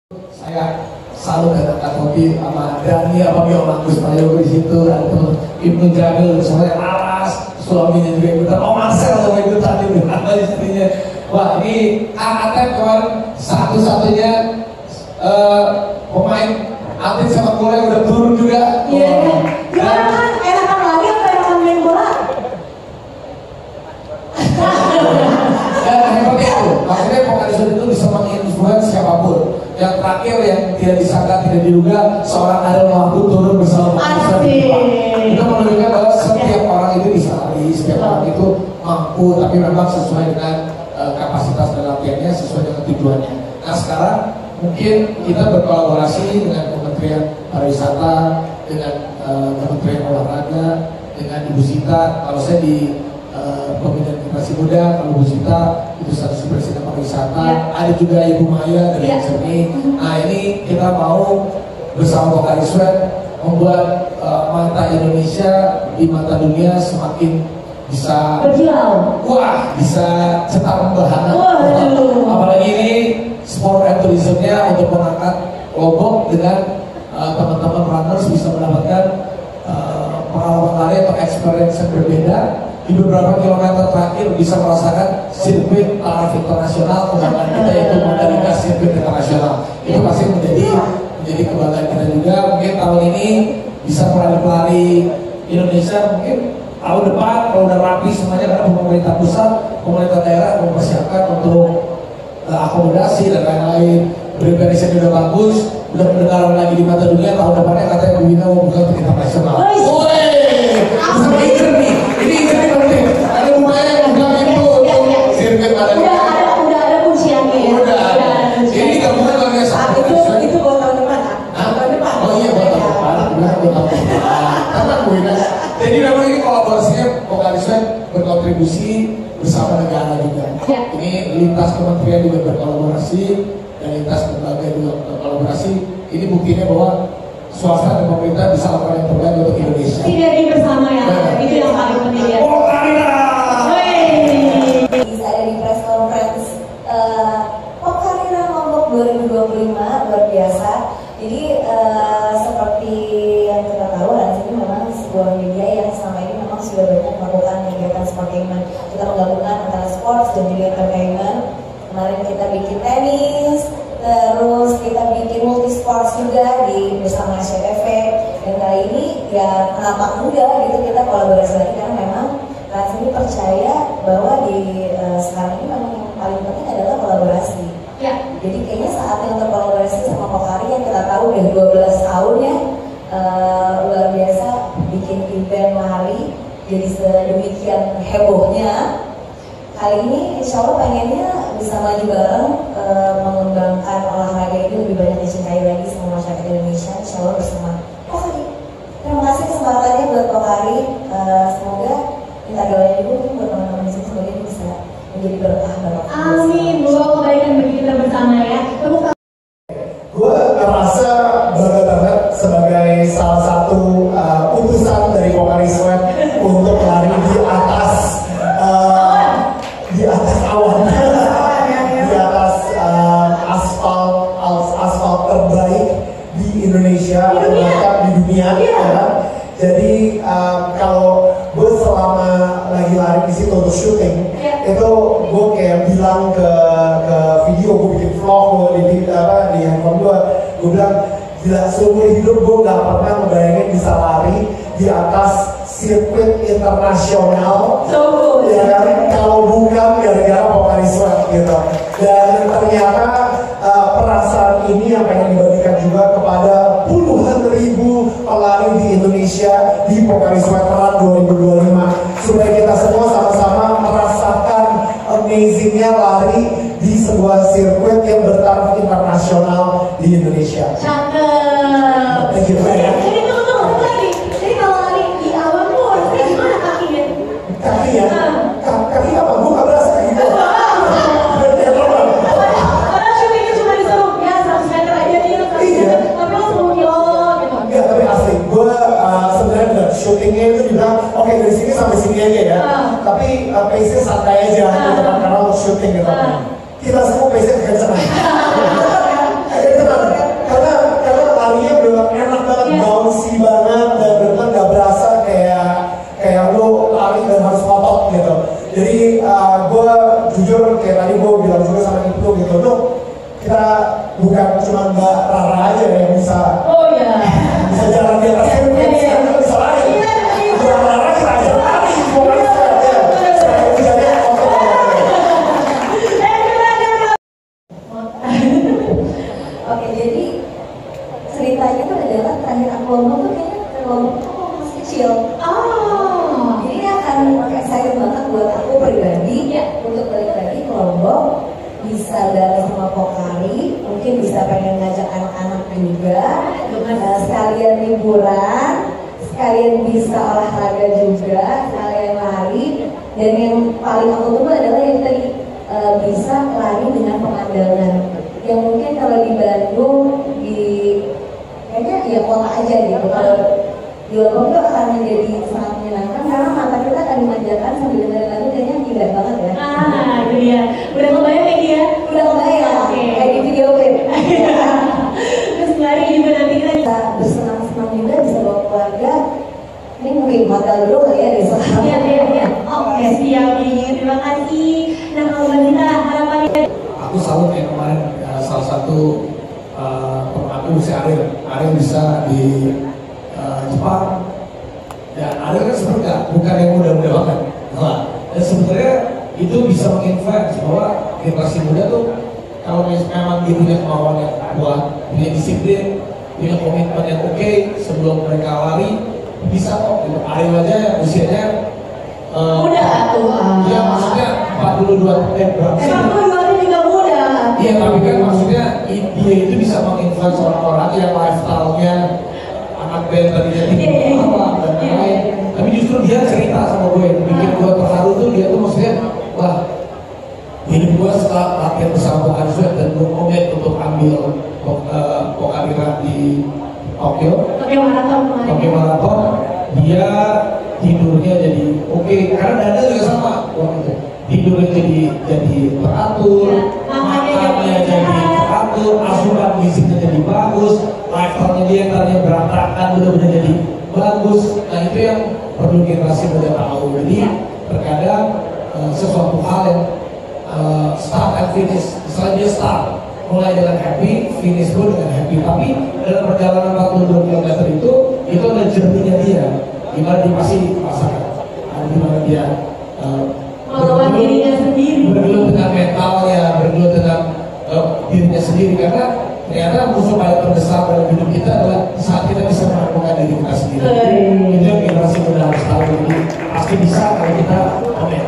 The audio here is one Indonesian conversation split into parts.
Saya selalu kata Kopi sama Dani apa Bio Markus Prayogo di situ, ada teman Ibnu Jamil, saya Aras, suaminya juga ikutan, Marcel sama ikutan itu, ada istrinya. Wah ini Atep kawan satu-satunya pemain atlet sepak bola yang udah turun juga. Iya, gimana kan enakan lagi apa enakan main bola? Dan hebatnya itu, maksudnya vokalis itu bisa menginfluence siapapun. Yang terakhir yang tidak disangka, tidak diduga, seorang Ariel Mahmud turun bersama vokalis itu menunjukkan bahwa setiap orang itu bisa lari, setiap orang itu mampu, tapi memang sesuai dengan kapasitas dan latihannya, sesuai dengan tujuannya. Nah sekarang mungkin kita berkolaborasi dengan Kementerian Pariwisata, dengan Kementerian Olahraga, dengan Ibu Sita. Kalau saya di Pembinaan Generasi Muda, kalau Ibu Sita itu status Presiden Pariwisata, ada juga Ibu Maya dari Jernih. Nah ini kita mau bersama vokalis membuat mata Indonesia di mata dunia semakin bisa berkilau. Wah, bisa cetar membahana. Apalagi ini sport and tourismnya untuk mengangkat Lombok dengan teman-teman runners bisa mendapatkan pengalaman lari atau experience yang berbeda. Di beberapa kilometer terakhir bisa merasakan sirkuit taraf internasional, kebanggaan kita yaitu Mandalika sirkuit internasional. Itu pasti menjadi kebanggaan kita juga. Mungkin tahun ini bisa pelari-pelari Indonesia mungkin tahun depan kalau udah rapi semuanya, karena pemerintah pusat, pemerintah daerah mempersiapkan untuk akomodasi dan lain-lain. Preparation udah bagus, udah pendengaran lagi di mata dunia. Tahun depannya katanya Bu Wina mau buka untuk internasional. Sama Iker nih, ini Iker nih penting. Ada lumayan yang bilang itu sirkuit Mandalika. Udah ada kunciannya ya. Udah. Ini gabungan luar biasa. Itu buat tahun depan kan? Tahun depan. Oh iya buat tahun depan. Buat tahun depan. Karena Bu Wina. Jadi memang ini kolaborasinya vokalisnya berkontribusi bersama negara juga. Ini lintas kementerian juga berkolaborasi dan lintas lembaga juga berkolaborasi. Ini buktinya bahwa swasta dan pemerintah bisa lakukan yang terbaik untuk Indonesia. Sinergi bersama ya. Itu yang paling penting ya. Bisa ada di press conference Pokarina Lombok 2025 luar biasa. Jadi seperti yang kita tahu, Rans ini memang sebuah media yang selama ini memang sudah banyak melakukan kegiatan entertainment. Kita menggabungkan antara sports dan juga entertainment. Kemarin kita bikin tenis, terus kita bikin multi sports juga bersama SCTV. Dan kali ini ya kenapa enggak gitu kita kolaborasi lagi, karena memang Rans ini percaya bahwa di sekarang ini memang yang paling penting adalah kolaborasi. Ya. Jadi kayaknya saatnya untuk kolaborasi sama Pokari yang kita tahu udah 12 tahun ya, luar biasa bikin event lari jadi sedemikian hebohnya. Kali ini insya Allah pengennya bisa maju bareng, mengembangkan olahraga ini lebih banyak dicintai lagi sama masyarakat Indonesia, insya Allah bersama Pokari. Terima kasih kesempatannya buat Pokari, semoga minta doanya dulu buat teman-teman di sini, semoga ini bisa menjadi berkah barokah. Amin, bawa kebaikan bagi kita bersama ya. Gue ngerasa bangga banget sebagai salah satu utusan dari Pokari Sweat untuk lari di atas awan, di atas aspal terbaik di Indonesia atau bahkan di dunia. Ya. Jadi kalau gue selama lagi lari di situ untuk syuting, itu gue kayak bilang ke video, gue bikin vlog di handphone gue bilang gila, seumur hidup gue nggak pernah ngebayangin bisa lari di atas sirkuit internasional, ya kan? Kalau bukan gara-gara Pokari Sweat gitu. Dan ternyata perasaan ini yang pengen dibagikan juga kepada puluhan ribu pelari di Indonesia di Pokari Sweat Run 2025, supaya kita semua sama-sama merasakan amazingnya lari di sebuah sirkuit yang bertaraf internasional di Indonesia. Cakep. Thank you. Jadi tunggu lagi. Jadi kalau lari di awan tuh harusnya gimana kakinya? Kaki ya? Kaki apa? Gue gak berasa gitu. Padahal syutingnya cuma disuruh ya 100 meter aja gitu. Iya. Tapi lo 10 kilo gitu. Enggak, tapi asli. Gue sebenarnya syutingnya itu dibilang oke, dari sini sampai sini aja ya. Tapi pace-nya santai aja gitu kan, karena untuk syuting gitu. Kita semua pace-nya kekencengan. Kekencengan. Jadi gue jujur kayak tadi gue bilang juga sama Ibnu gitu, Nuk, kita bukan cuma Mbak Rara aja yang bisa bisa jalan di atas sirkuit, sekarang kita bisa lari. Mbak Rara kita aja lari, pokoknya Oke, jadi ceritanya itu adalah terakhir aku ngomong tuh kayaknya ngomong aku masih kecil. Jadi ini akan excited banget buat aku pribadi untuk balik lagi ke Lombok, bisa bareng sama Pokari, mungkin bisa pengen ngajak anak-anak juga, sekalian liburan, sekalian bisa olahraga juga, sekalian lari, dan yang paling aku tunggu adalah yang tadi bisa lari dengan pemandangan yang mungkin kalau di Bandung kayaknya ya kota aja gitu. Kalau di Lombok itu akan menjadi sangat menyenangkan karena mata kita akan dimanjakan sambil dengerin lagu, kayaknya tidak banget ya. Itu dia. Udah kebayang ya dia? Udah kebayang, kayak di video klip. Terus lari juga nanti kita Bisa bersenang-senang juga, bisa bawa keluarga. Ini mungkin hotel dulu kali ya besok. Iya. Oke, siap nih. Terima kasih. Nah, kalau Mbak Zita harapannya. Aku salut ya kemarin salah satu teman aku si Ariel bisa di Jepang. Dan Ariel kan sebenarnya bukan yang muda-muda banget. Nah, dan sebenarnya itu bisa menginfluence bahwa generasi muda tuh kalau memang dia punya kemauan yang kuat, punya disiplin, punya komitmen yang oke, sebelum mereka lari bisa kok. Gitu. Ariel aja usianya Muda tuh. Iya, maksudnya 42 berapa sih? 42 juga muda. Iya, tapi kan maksudnya dia itu bisa menginfluence orang-orang yang lifestyle-nya anak band tadinya tinggi apa dan lain. Tapi justru dia cerita sama gue, bikin gue terharu tuh dia tuh maksudnya, wah hidup gue setelah latihan bersama Pokari Sweat dan gue komit untuk ambil Pokari Run di Tokyo Marathon, dia tidurnya jadi oke, karena dada juga sama waktu itu. Tidurnya jadi teratur, makannya jadi teratur, asupan gizinya jadi bagus, lifestyle-nya dia yang tadinya berantakan benar-benar jadi bagus. Nah itu yang perlu generasi muda tahu. Jadi terkadang sesuatu hal yang start and finish, misalnya dia start mulai dengan happy, finish pun dengan happy, tapi dalam perjalanan 42 km itu ada journey-nya dia. Gimana dia pasti merasakan, gimana dia melawan dirinya sendiri, bergelut dengan mentalnya, bergelut dengan dirinya sendiri, karena ternyata musuh paling terbesar dalam hidup kita adalah saat kita bisa menemukan diri kita sendiri. Itu yang generasi muda harus tahu. Jadi pasti bisa kalau kita komen.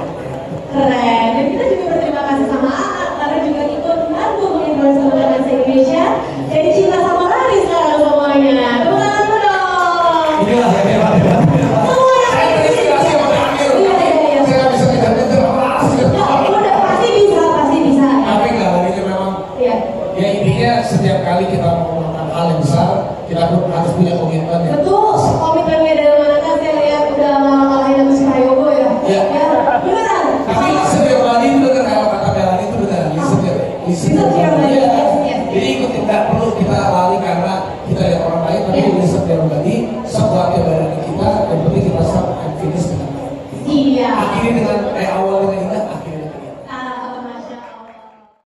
keren. Dan kita juga berterima kasih sama Anak karena juga ikut membantu menginfluence teman-teman se-Indonesia jadi cinta sama lari sekarang semuanya. Tepuk tangan dulu dong. Inilah yang hebat. Saya terinspirasi sama Amir. Saya nggak bisa kejar-kejar Udah pasti bisa. tapi nggak larinya memang. Iya. Ya intinya setiap kali kita mau melakukan hal yang besar, kita pun harus punya komitmen ya. Betul.